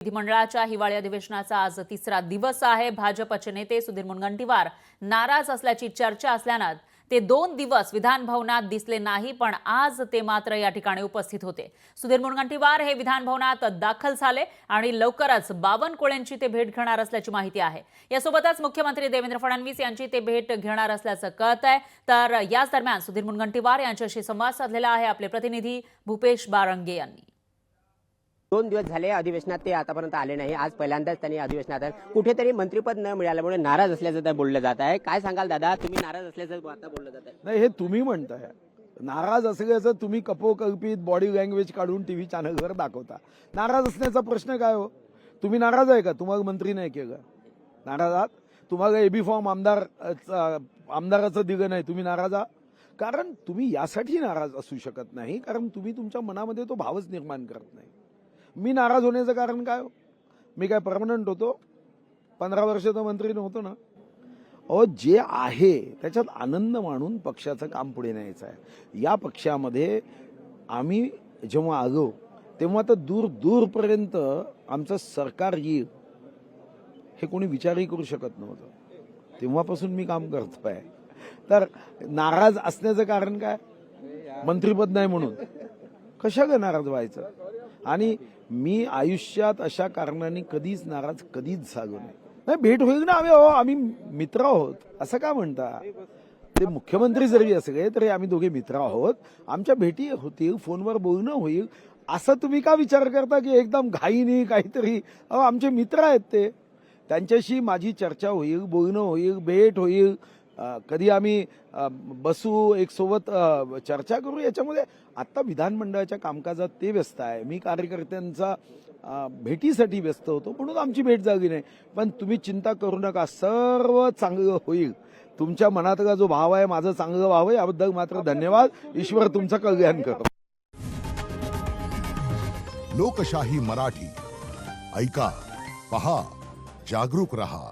विधिमंडळाच्या हिवाळी अधिवेशनाचा आज तिसरा दिवस आहे। भाजपचे नेते सुधीर मुनगंटीवार नाराज असल्याची चर्चा असल्याने ते 2 दिवस विधान भवनात दिसले नाही, पण आज ते मात्र या ठिकाणी उपस्थित होते। सुधीर मुनगंटीवार हे विधान भवनात दाखल झाले आणि लवकरच बावनकुळेंची ते भेट घेणार असल्याची माहिती आहे। यासोबतच मुख्यमंत्री देवेंद्र फडणवीस यांची ते भेट घेणार असल्याचं कळतंय। तर याच दरम्यान सुधीर मुनगंटीवार यांच्याशी संवाद साधलेला आहे आपले प्रतिनिधी भूपेश बारंगे यांनी। 2 दिवस झाले अधिवेशनात ते आतापर्यंत आले नाही। आज पहिल्यांदाच त्यांनी अधिवेशनात कुठेतरी मंत्रिपद न मिळाल्यामुळे नाराज असल्याचं तर बोललं जात आहे। काय सांगाल दादा, तुम्ही नाराज असल्याचं आता बोललं जात आहे? नाही, हे तुम्ही म्हणताय नाराज असल्याचं। तुम्ही कपोकल्पित बॉडी लँग्वेज काढून टीव्ही चॅनलवर दाखवता। नाराज असण्याचा प्रश्न काय हो? तुम्ही नाराज आहे का? तुम्हाला मंत्री नाही केलं, नाराज आहात? तुम्हाला एबी फॉर्म आमदाराचं दिलं नाही, तुम्ही नाराज आहात? कारण तुम्ही यासाठी नाराज असू शकत नाही कारण तुम्ही तुमच्या मनामध्ये तो भावच निर्माण करत नाही। मी नाराज होण्याचं कारण काय? मी काय परमनंट होतो? 15 वर्ष तर मंत्री नव्हतो ना। अहो, जे आहे त्याच्यात आनंद मानून पक्षाचं काम पुढे न्यायचं आहे। या पक्षामध्ये आम्ही जेव्हा आलो तेव्हा तर दूर दूरपर्यंत आमचं सरकार येईल हे कोणी विचारही करू शकत नव्हतं। तेव्हापासून मी काम करतोय। तर नाराज असण्याचं कारण काय? मंत्रिपद नाही म्हणून कशाला नाराज व्हायचं? आणि मी आयुष्यात अशा कारणाने कधीच नाराज कधीच झालो नाही। भेट होईल ना, आम्ही मित्र आहोत असं का म्हणता? ते मुख्यमंत्री जरी असले तरी आम्ही दोघे मित्र आहोत। आमच्या भेटी होतील, फोनवर बोलणं होईल। असं तुम्ही का विचार करता की एकदम घाईने काहीतरी? आमचे मित्र आहेत, ते त्यांच्याशी माझी चर्चा होईल, बोलणं होईल, भेट होईल। कधी आम्ही बसू, एक सोबत चर्चा करू। याच्यामध्ये आता विधानमंडळाच्या कामकाजात ते व्यस्त आहे, मी कार्यकर्त्यांचा भेटीसाठी व्यस्त होतो, म्हणून आमची भेट झाली नाही। पण तुम्ही चिंता करू नका, सर्व चांगलं होईल। तुमच्या मनातला जो भाव आहे माझं चांगलं व्हावं याबद्दल मात्र धन्यवाद। ईश्वर तुमचं कल्याण करो। लोकशाही मराठी ऐका, पहा, जागरूक रहा।